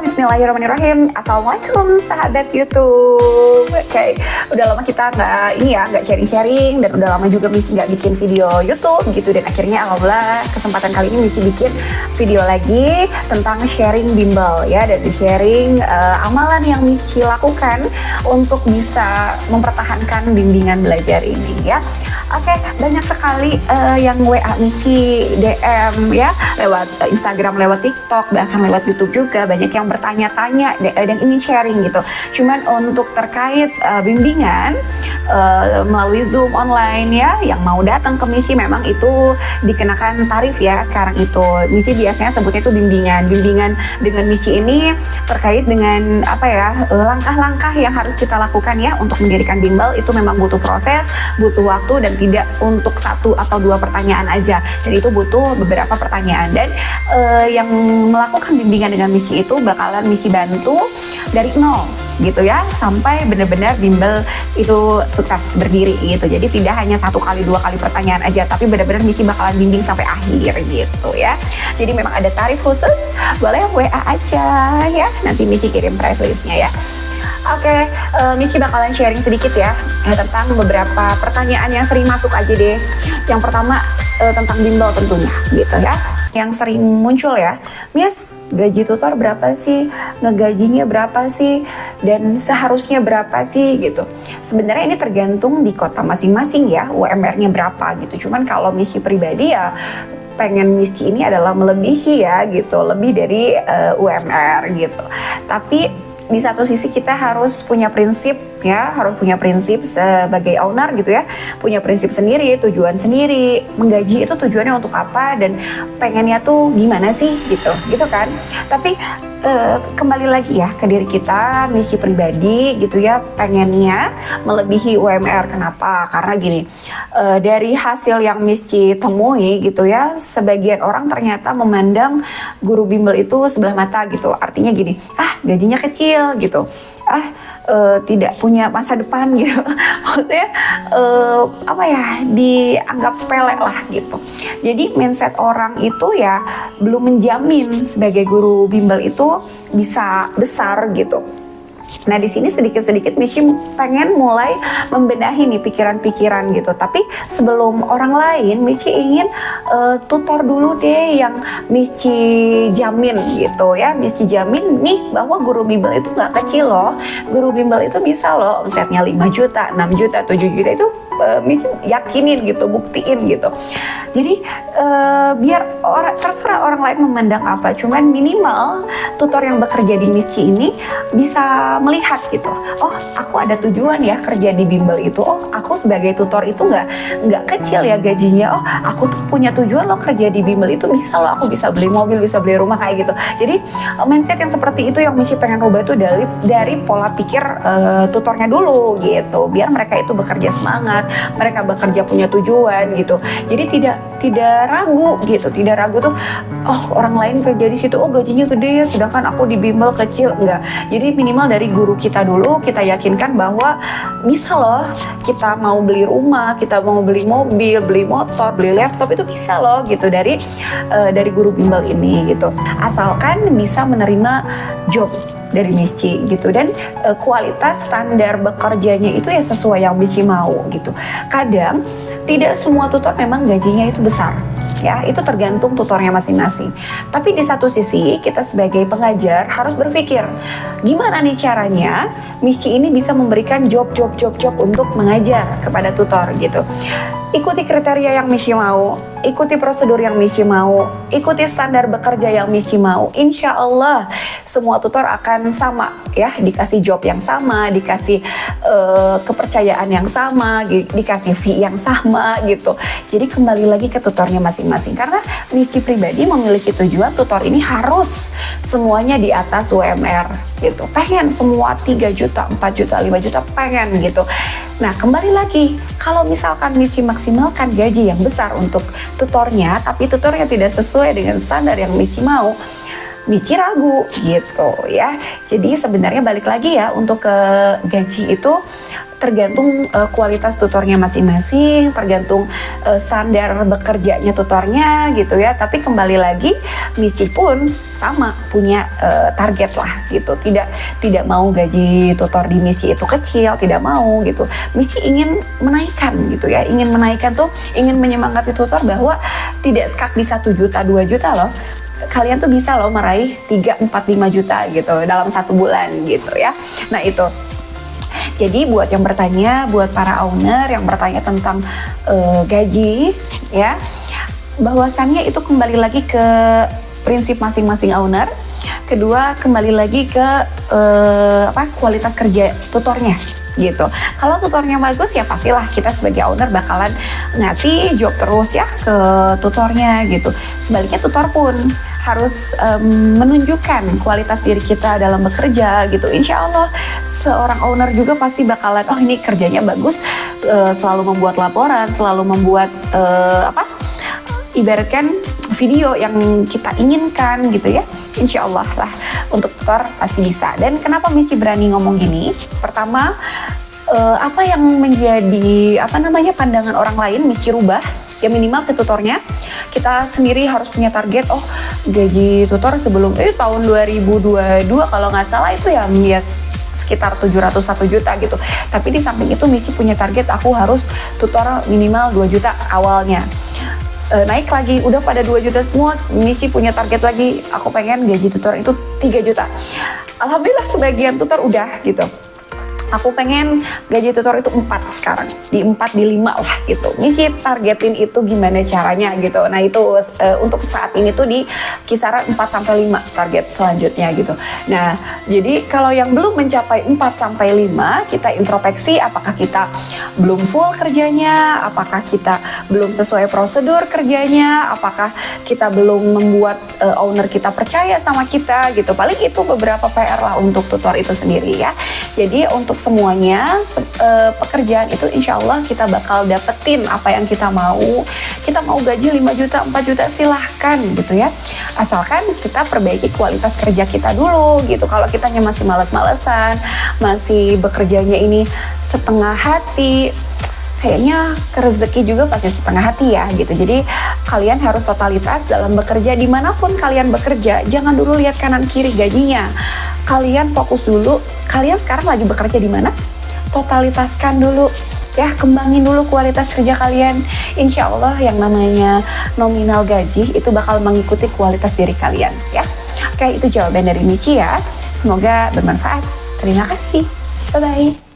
Bismillahirrahmanirrahim. Assalamualaikum sahabat YouTube. Oke, udah lama kita nggak sharing-sharing, dan udah lama juga Missy nggak bikin video YouTube gitu, dan akhirnya alhamdulillah kesempatan kali ini Missy bikin video lagi tentang sharing bimbel ya, dan sharing amalan yang Missy lakukan untuk bisa mempertahankan bimbingan belajar ini ya. Oke, banyak sekali yang WA Missy, DM ya, lewat Instagram, lewat TikTok, bahkan lewat YouTube juga banyak yang bertanya-tanya dan ingin sharing gitu. Cuman untuk terkait bimbingan melalui Zoom online ya, yang mau datang ke Missy memang itu dikenakan tarif ya. Sekarang itu Missy biasanya sebutnya itu bimbingan dengan Missy ini terkait dengan langkah-langkah yang harus kita lakukan ya untuk mendirikan bimbel. Itu memang butuh proses, butuh waktu, dan tidak untuk 1 atau 2 pertanyaan aja, dan itu butuh beberapa pertanyaan. Dan yang melakukan bimbingan dengan Missy itu bakalan Missy bantu dari nol gitu ya, sampai benar-benar bimbel itu sukses berdiri gitu. Jadi tidak hanya 1 kali 2 kali pertanyaan aja, tapi benar-benar Missy bakalan bimbing sampai akhir gitu ya. Jadi memang ada tarif khusus, boleh WA aja ya, nanti Missy kirim price listnya ya. Oke, Missy bakalan sharing sedikit ya tentang beberapa pertanyaan yang sering masuk aja deh. Yang pertama tentang bimbel tentunya gitu ya. Yang sering muncul ya, Miss, gaji tutor berapa sih? Ngegajinya berapa sih? Dan seharusnya berapa sih gitu. Sebenarnya ini tergantung di kota masing-masing ya, UMR-nya berapa gitu. Cuman kalau Missy pribadi ya pengen Missy ini adalah melebihi ya gitu, lebih dari UMR gitu. Tapi di satu sisi kita harus punya prinsip ya, sebagai owner gitu ya, punya prinsip sendiri, tujuan sendiri. Menggaji itu tujuannya untuk apa dan pengennya tuh gimana sih gitu kan. Tapi kembali lagi ya ke diri kita, Missy pribadi gitu ya, pengennya melebihi UMR. Kenapa? Karena gini, dari hasil yang Missy temui gitu ya, sebagian orang ternyata memandang guru bimbel itu sebelah mata gitu. Artinya gini, gajinya kecil gitu, tidak punya masa depan gitu. Maksudnya dianggap sepele lah gitu. Jadi mindset orang itu ya belum menjamin sebagai guru bimbel itu bisa besar gitu. Nah, di sini sedikit-sedikit Missy pengen mulai membenahi nih pikiran-pikiran gitu. Tapi sebelum orang lain, Missy ingin tutor dulu deh yang Missy jamin gitu ya. Missy jamin nih bahwa guru bimbel itu nggak kecil loh. Guru bimbel itu bisa loh omsetnya 5 juta, 6 juta, 7 juta itu Missy yakinin gitu, buktiin gitu. Jadi biar terserah orang lain memandang apa, cuman minimal tutor yang bekerja di Missy ini bisa melihat gitu, oh aku ada tujuan ya kerja di bimbel itu, oh aku sebagai tutor itu nggak kecil ya gajinya, oh aku tuh punya tujuan loh kerja di bimbel itu, bisa loh aku bisa beli mobil, bisa beli rumah kayak gitu. Jadi mindset yang seperti itu yang Missy pengen rubah itu dari pola pikir tutornya dulu gitu, biar mereka itu bekerja semangat, mereka bekerja punya tujuan gitu. Jadi tidak ragu gitu, tidak ragu tuh, oh orang lain kerja di situ, oh gajinya gede ya, sedangkan aku di bimbel kecil. Enggak. Jadi minimal dari guru kita dulu kita yakinkan bahwa bisa loh, kita mau beli rumah, kita mau beli mobil, beli motor, beli laptop, itu bisa loh gitu dari guru bimbel ini gitu. Asalkan bisa menerima job dari Missy gitu, dan kualitas standar bekerjanya itu ya sesuai yang Missy mau gitu. Kadang tidak semua tutor memang gajinya itu besar ya, itu tergantung tutornya masing-masing. Tapi di satu sisi kita sebagai pengajar harus berpikir gimana nih caranya Missy ini bisa memberikan job untuk mengajar kepada tutor gitu. Ikuti kriteria yang Missy mau, ikuti prosedur yang Missy mau, ikuti standar bekerja yang Missy mau. Insya Allah semua tutor akan sama ya, dikasih job yang sama, dikasih kepercayaan yang sama, dikasih fee yang sama gitu. Jadi kembali lagi ke tutornya masing-masing, karena Missy pribadi memiliki tujuan tutor ini harus semuanya di atas UMR gitu. Pengen semua 3 juta, 4 juta, 5 juta, pengen gitu. Nah, kembali lagi, kalau misalkan Missy maksimalkan gaji yang besar untuk tutornya, tapi tutornya tidak sesuai dengan standar yang Missy mau, Missy ragu gitu ya. Jadi sebenarnya balik lagi ya, untuk ke gaji itu tergantung kualitas tutornya masing-masing, tergantung standar bekerjanya tutornya gitu ya. Tapi kembali lagi Michi pun sama punya target lah gitu. Tidak mau gaji tutor di Michi itu kecil, tidak mau gitu. Michi ingin menaikkan gitu ya, ingin menaikkan tuh, ingin menyemangati tutor bahwa tidak skak di 1 juta 2 juta loh. Kalian tuh bisa loh meraih 3, 4, 5 juta gitu dalam 1 bulan gitu ya. Nah itu. Jadi buat yang bertanya, buat para owner yang bertanya tentang gaji ya, bahwasannya itu kembali lagi ke prinsip masing-masing owner. Kedua, kembali lagi ke kualitas kerja tutornya gitu. Kalau tutornya bagus ya pastilah kita sebagai owner bakalan ngasih job terus ya ke tutornya gitu. Sebaliknya tutor pun harus menunjukkan kualitas diri kita dalam bekerja gitu. Insya Allah seorang owner juga pasti bakalan, oh ini kerjanya bagus, selalu membuat laporan, selalu membuat ibaratkan video yang kita inginkan gitu ya. Insya Allah lah untuk tutor pasti bisa. Dan kenapa Michi berani ngomong gini? Pertama, apa yang menjadi pandangan orang lain Michi rubah ya, minimal ke tutornya. Kita sendiri harus punya target, oh gaji tutor sebelum tahun 2022 kalau nggak salah itu ya sekitar 701 juta gitu. Tapi di samping itu Michi punya target, aku harus tutor minimal 2 juta awalnya. Naik lagi, udah pada 2 juta semua, Michi punya target lagi, aku pengen gaji tutor itu 3 juta. Alhamdulillah sebagian tutor udah gitu. Aku pengen gaji tutor itu 4 sekarang, di 4, di 5 lah gitu. Michi targetin itu gimana caranya gitu. Nah itu untuk saat ini tuh di kisaran 4-5 target selanjutnya gitu. Nah jadi kalau yang belum mencapai 4-5, kita introspeksi apakah kita belum full kerjanya, apakah kita belum sesuai prosedur kerjanya, apakah kita belum membuat owner kita percaya sama kita gitu. Paling itu beberapa PR lah untuk tutor itu sendiri ya. Jadi untuk semuanya pekerjaan itu insya Allah kita bakal dapetin apa yang kita mau. Kita mau gaji 5 juta, 4 juta silahkan gitu ya. Asalkan kita perbaiki kualitas kerja kita dulu gitu. Kalau kitanya masih males-malesan, masih bekerjanya ini setengah hati, kayaknya rezeki juga pasti setengah hati ya gitu. Jadi kalian harus totalitas dalam bekerja, dimanapun kalian bekerja. Jangan dulu lihat kanan kiri gajinya. Kalian fokus dulu, kalian sekarang lagi bekerja di mana? Totalitaskan dulu ya, kembangin dulu kualitas kerja kalian. Insya Allah yang namanya nominal gaji itu bakal mengikuti kualitas diri kalian ya. Oke, itu jawaban dari Michi ya. Semoga bermanfaat. Terima kasih. Bye-bye.